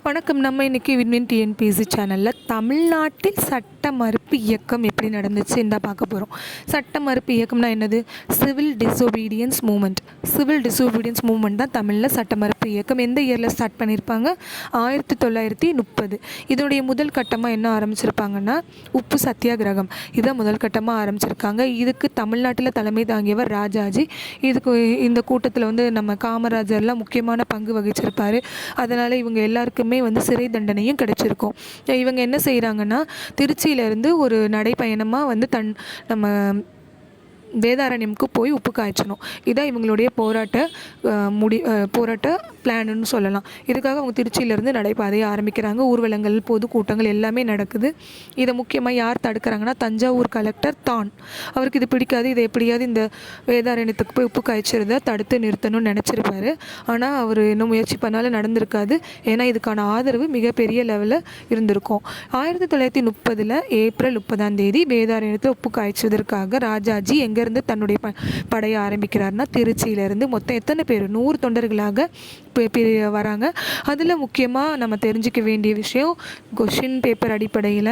வணக்கம். நம்ம இன்றைக்கி விண்மின் டிஎன்பிஎஸ்சி சேனலில் தமிழ்நாட்டில் சட்ட மறுப்பு இயக்கம் எப்படி நடந்துச்சு இந்த பார்க்க போகிறோம். சட்ட மறுப்பு இயக்கம்னா என்னது? சிவில் டிசோபீடியன்ஸ் மூமெண்ட் தான் தமிழில் சட்ட மறுப்பு இயக்கம். எந்த இயரில் ஸ்டார்ட் பண்ணியிருப்பாங்க? 1930. இதனுடைய முதல் கட்டமாக என்ன ஆரம்பிச்சிருப்பாங்கன்னா உப்பு சத்தியாகிரகம். இதை முதல் கட்டமாக ஆரம்பிச்சிருக்காங்க. இதுக்கு தமிழ்நாட்டில் தலைமை தாங்கியவர் ராஜாஜி. இந்த கூட்டத்தில் நம்ம காமராஜர்லாம் முக்கியமான பங்கு வகிச்சிருப்பார். அதனால் இவங்க எல்லாருக்குமே சிறை தண்டனையும் கிடைச்சிருக்கும். இவங்க என்ன செய்கிறாங்கன்னா திருச்சியிலேருந்து ஒரு நடைப்பயணமாக நம்ம வேதாரண்யமுக்கு போய் உப்பு காய்ச்சணும். இதான் இவங்களுடைய போராட்ட பிளான்னு சொல்லலாம். இதுக்காக அவங்க திருச்சியிலேருந்து நடைபாதையை ஆரம்பிக்கிறாங்க. ஊர்வலங்கள், பொதுக்கூட்டங்கள் எல்லாமே நடக்குது. இதை முக்கியமாக யார் தடுக்கிறாங்கன்னா தஞ்சாவூர் கலெக்டர் தான். அவருக்கு இது பிடிக்காது. இதை எப்படியாவது இந்த வேதாரண்யத்துக்கு போய் உப்பு காய்ச்சறதை தடுத்து நிறுத்தணும்னு நினச்சிருப்பாரு. ஆனால் அவர் இன்னும் முயற்சி பண்ணாலும் நடந்திருக்காது. ஏன்னா இதுக்கான ஆதரவு மிகப்பெரிய லெவலில் இருந்திருக்கும். 1930 ஏப்ரல் 30 வேதாரண்யத்தில் உப்பு காய்ச்சுவதற்காக ராஜாஜி இருந்து தன்னுடைய படையை ஆரம்பிக்கிறார்னா திருச்சியிலேருந்து மொத்தம் எத்தனை பேர்? 100 தொண்டர்களாக வராங்க. அதில் முக்கியமாக நம்ம தெரிஞ்சிக்க வேண்டிய விஷயம் கொஷின் பேப்பர் அடிப்படையில்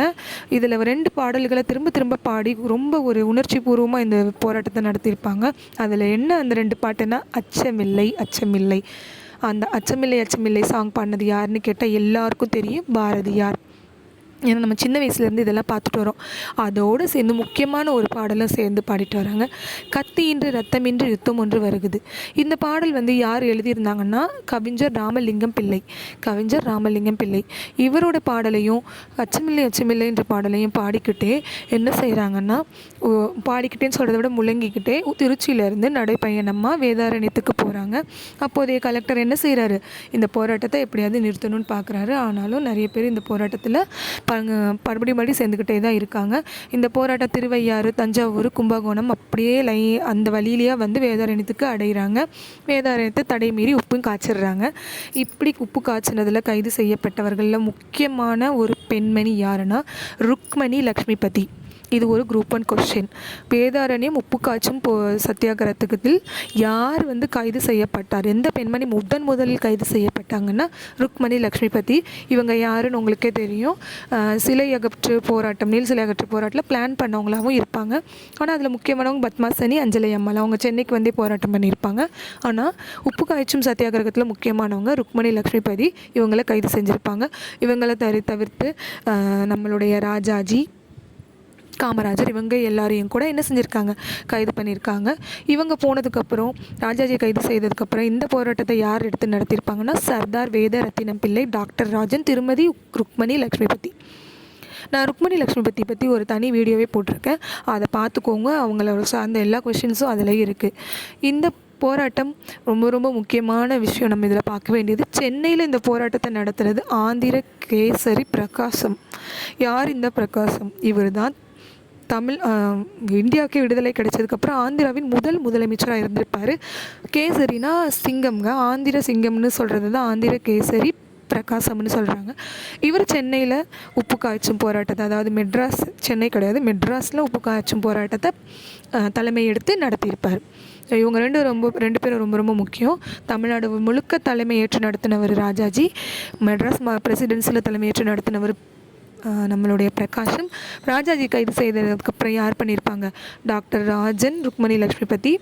இதில் 2 பாடல்களை திரும்ப திரும்ப பாடி ரொம்ப ஒரு உணர்ச்சி பூர்வமாக இந்த போராட்டத்தை நடத்தியிருப்பாங்க. அதில் என்ன அந்த 2 பாட்டுன்னா அச்சமில்லை அச்சமில்லை. அந்த அச்சமில்லை அச்சமில்லை சாங் பாடினது யாருன்னு கேட்டால் எல்லாருக்கும் தெரியும், பாரதியார். ஏன்னா நம்ம சின்ன வயசுலேருந்து இதெல்லாம் பார்த்துட்டு வரோம். அதோடு சேர்ந்து முக்கியமான ஒரு பாடலும் சேர்ந்து பாடிட்டு வராங்க. கத்தியின்றி ரத்தமின்றி யுத்தம் ஒன்று வருகுது. இந்த பாடல் யார் எழுதியிருந்தாங்கன்னா கவிஞர் ராமலிங்கம் பிள்ளை. இவரோட பாடலையும் அச்சமில்லை அச்சமில்லை என்ற பாடலையும் பாடிக்கிட்டே என்ன செய்கிறாங்கன்னா பாடிக்கிட்டேன்னு சொல்கிறத விட முழங்கிக்கிட்டே திருச்சியிலேருந்து நடைப்பயணமாக வேதாரண்யத்துக்கு போகிறாங்க. அப்போதைய கலெக்டர் என்ன செய்கிறாரு? இந்த போராட்டத்தை எப்படியாவது நிறுத்தணும்னு பார்க்குறாரு. ஆனாலும் நிறைய பேர் இந்த போராட்டத்தில் மறுபடியும் சேர்ந்துக்கிட்டே தான் இருக்காங்க. இந்த போராட்டம் திருவையாறு, தஞ்சாவூர், கும்பகோணம் அப்படியே அந்த வழியிலேயே வேதாரண்யத்துக்கு அடைகிறாங்க. வேதாரண்யத்தை தடை மீறி உப்பும் காய்ச்சிடுறாங்க. இப்படி உப்பு காய்ச்சினதில் கைது செய்யப்பட்டவர்களில் முக்கியமான ஒரு பெண்மணி யாருன்னா ருக்மணி லக்ஷ்மிபதி. இது ஒரு குரூப் 1 கொஸ்டின். வேதாரண்யம் உப்பு காய்ச்சும் சத்தியாகிரகத்தில் யார் கைது செய்யப்பட்டார்? எந்த பெண்மணி முதலில் கைது செய்யப்பட்டாங்கன்னா ருக்மணி லக்ஷ்மிபதி. இவங்க யாருன்னு உங்களுக்கே தெரியும். நீல் சிலை அகற்று போராட்டத்தில் பிளான் பண்ணவங்களாகவும் இருப்பாங்க. ஆனால் அதில் முக்கியமானவங்க பத்மாசனி, அஞ்சலி அம்மாள். அவங்க சென்னைக்கு போராட்டம் பண்ணியிருப்பாங்க. ஆனால் உப்பு காய்ச்சும் சத்தியாகிரகத்தில் முக்கியமானவங்க ருக்மணி லக்ஷ்மிபதி. இவங்களை கைது செஞ்சுருப்பாங்க. இவங்களை தவிர்த்து நம்மளுடைய ராஜாஜி, காமராஜர், இவங்க எல்லாரையும் கூட என்ன செஞ்சுருக்காங்க? கைது பண்ணியிருக்காங்க. இவங்க போனதுக்கப்புறம், ராஜாஜி கைது செய்ததுக்கப்புறம் இந்த போராட்டத்தை யார் எடுத்து நடத்தியிருப்பாங்கன்னா சர்தார் வேதரத்தினம் பிள்ளை, டாக்டர் ராஜன், திருமதி ருக்மணி லக்ஷ்மிபதி. நான் ருக்மணி லக்ஷ்மிபதி பற்றி ஒரு தனி வீடியோவே போட்டிருக்கேன். அதை பார்த்துக்கோங்க. அவங்களோட சார்ந்த எல்லா கொஷின்ஸும் அதில் இருக்குது. இந்த போராட்டம் ரொம்ப ரொம்ப முக்கியமான விஷயம். நம்ம இதில் பார்க்க வேண்டியது சென்னையில் இந்த போராட்டத்தை நடத்துகிறது ஆந்திர கேசரி பிரகாசம். யார் இந்த பிரகாசம்? இவர் தான் இந்தியாவுக்கு விடுதலை கிடைச்சதுக்கப்புறம் ஆந்திராவின் முதலமைச்சராக இருந்திருப்பார். கேசரினா சிங்கம்ங்க. ஆந்திர சிங்கம்னு சொல்கிறது தான் ஆந்திர கேசரி பிரகாசம்னு சொல்கிறாங்க. இவர் சென்னையில் உப்பு காய்ச்சும் போராட்டத்தை, அதாவது சென்னை கிடையாது, மெட்ராஸில் உப்பு காய்ச்சும் போராட்டத்தை தலைமை எடுத்து நடத்தியிருப்பார். இவங்க ரெண்டு பேரும் ரொம்ப ரொம்ப முக்கியம். தமிழ்நாடு முழுக்க தலைமை ஏற்று நடத்தினவர் ராஜாஜி. மெட்ராஸ் பிரசிடென்சியில் தலைமையேற்று நடத்தினவர் நம்மளுடைய பிரகாசம். ராஜாஜி கைது செய்ததுக்கப்புறம் யார் பண்ணியிருப்பாங்க? டாக்டர் ராஜன், ருக்மணி லக்ஷ்மிபதி,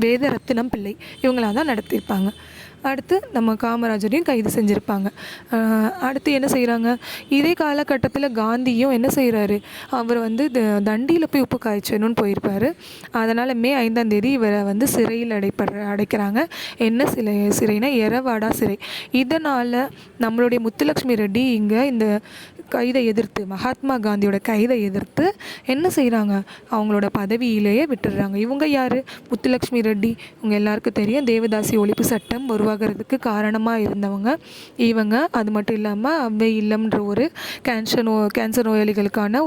வேதரத்தினம் பிள்ளை. இவங்களாக தான் நடத்தியிருப்பாங்க. அடுத்து நம்ம காமராஜரையும் கைது செஞ்சுருப்பாங்க. அடுத்து என்ன செய்கிறாங்க? இதே காலகட்டத்தில் காந்தியும் என்ன செய்கிறாரு? அவர் தண்டியில் போய் உப்பு காய்ச்சணும்னு போயிருப்பார். அதனால் மே 5 இவரை சிறையில் அடைக்கிறாங்க. என்ன சிறைனா எரவாடா சிறை. இதனால் நம்மளுடைய முத்துலட்சுமி ரெட்டி இங்கே இந்த கைதை எதிர்த்து, மகாத்மா காந்தியோட கைதை எதிர்த்து என்ன செய்கிறாங்க? அவங்களோட பதவியிலேயே விட்டுடுறாங்க. இவங்க யார்? முத்துலட்சுமி ரெட்டி. இவங்க எல்லாருக்கும் தெரியும். தேவதாசி ஒழிப்பு சட்டம் உருவாகிறதுக்கு காரணமாக இருந்தவங்க இவங்க. அது மட்டும் இல்லாமல் அவ்வை இல்லம்ன்ற ஒரு கேன்சர் நோயாளிகளுக்கான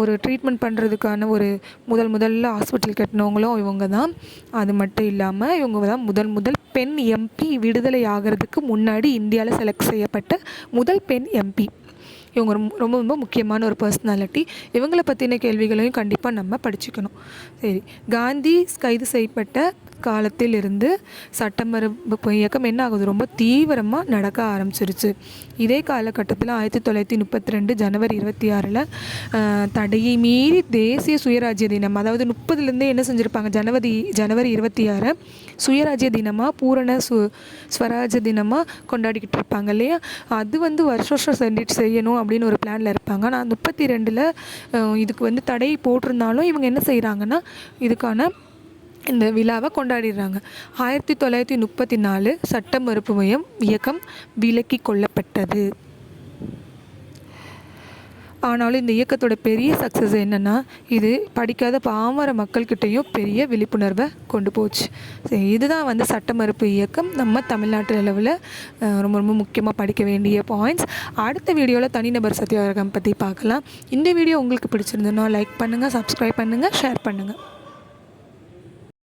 ஒரு ட்ரீட்மெண்ட் பண்ணுறதுக்கான ஒரு முதல்ல ஹாஸ்பிட்டல் கட்டினவங்களும் இவங்க தான். அது மட்டும் இல்லாமல் இவங்க தான் முதல் பெண் எம்பி. விடுதலை ஆகிறதுக்கு முன்னாடி இந்தியாவில் செலக்ட் செய்யப்பட்ட முதல் பெண் எம்பி. இவங்க ரொம்ப ரொம்ப முக்கியமான ஒரு பர்சனாலிட்டி. இவங்களை பற்றின கேள்விகளையும் கண்டிப்பாக நம்ம படிச்சுக்கணும். சரி, காந்தி கைது செய்யப்பட்ட காலத்திலிருந்து சட்ட மறுப்பு இயக்கம் என்ன ஆகுது, ரொம்ப தீவிரமாக நடக்க ஆரம்பிச்சிருச்சு. இதே காலகட்டத்தில் 1932 ஜனவரி 26 தடையை மீறி தேசிய சுயராஜ்ய தினம், அதாவது 30லேருந்தே என்ன செஞ்சுருப்பாங்க, ஜனவரி 26 சுயராஜ்ய தினமாக பூரண ஸ்வராஜ்ய தினமாக கொண்டாடிக்கிட்டு இருப்பாங்க இல்லையா. அது வருஷம் செய்யணும் அப்படின்னு ஒரு பிளானில் இருப்பாங்க. ஆனால் 32ல் இதுக்கு தடை போட்டிருந்தாலும் இவங்க என்ன செய்கிறாங்கன்னா இதுக்கான இந்த விழாவை கொண்டாடிடுறாங்க. 1934 சட்ட மறுப்பு இயக்கம் விலக்கி கொள்ளப்பட்டது. ஆனாலும் இந்த இயக்கத்தோட பெரிய சக்ஸஸ் என்னென்னா, இது படிக்காத பாமர மக்கள்கிட்டையும் பெரிய விழிப்புணர்வை கொண்டு போச்சு. இதுதான் சட்ட மறுப்பு இயக்கம் நம்ம தமிழ்நாட்டு அளவில் ரொம்ப ரொம்ப முக்கியமாக படிக்க வேண்டிய பாயிண்ட்ஸ். அடுத்த வீடியோவில் தனிநபர் சத்தியாகிரகம் பற்றி பார்க்கலாம். இந்த வீடியோ உங்களுக்கு பிடிச்சிருந்ததுன்னா லைக் பண்ணுங்கள், சப்ஸ்கிரைப் பண்ணுங்கள், ஷேர் பண்ணுங்கள்.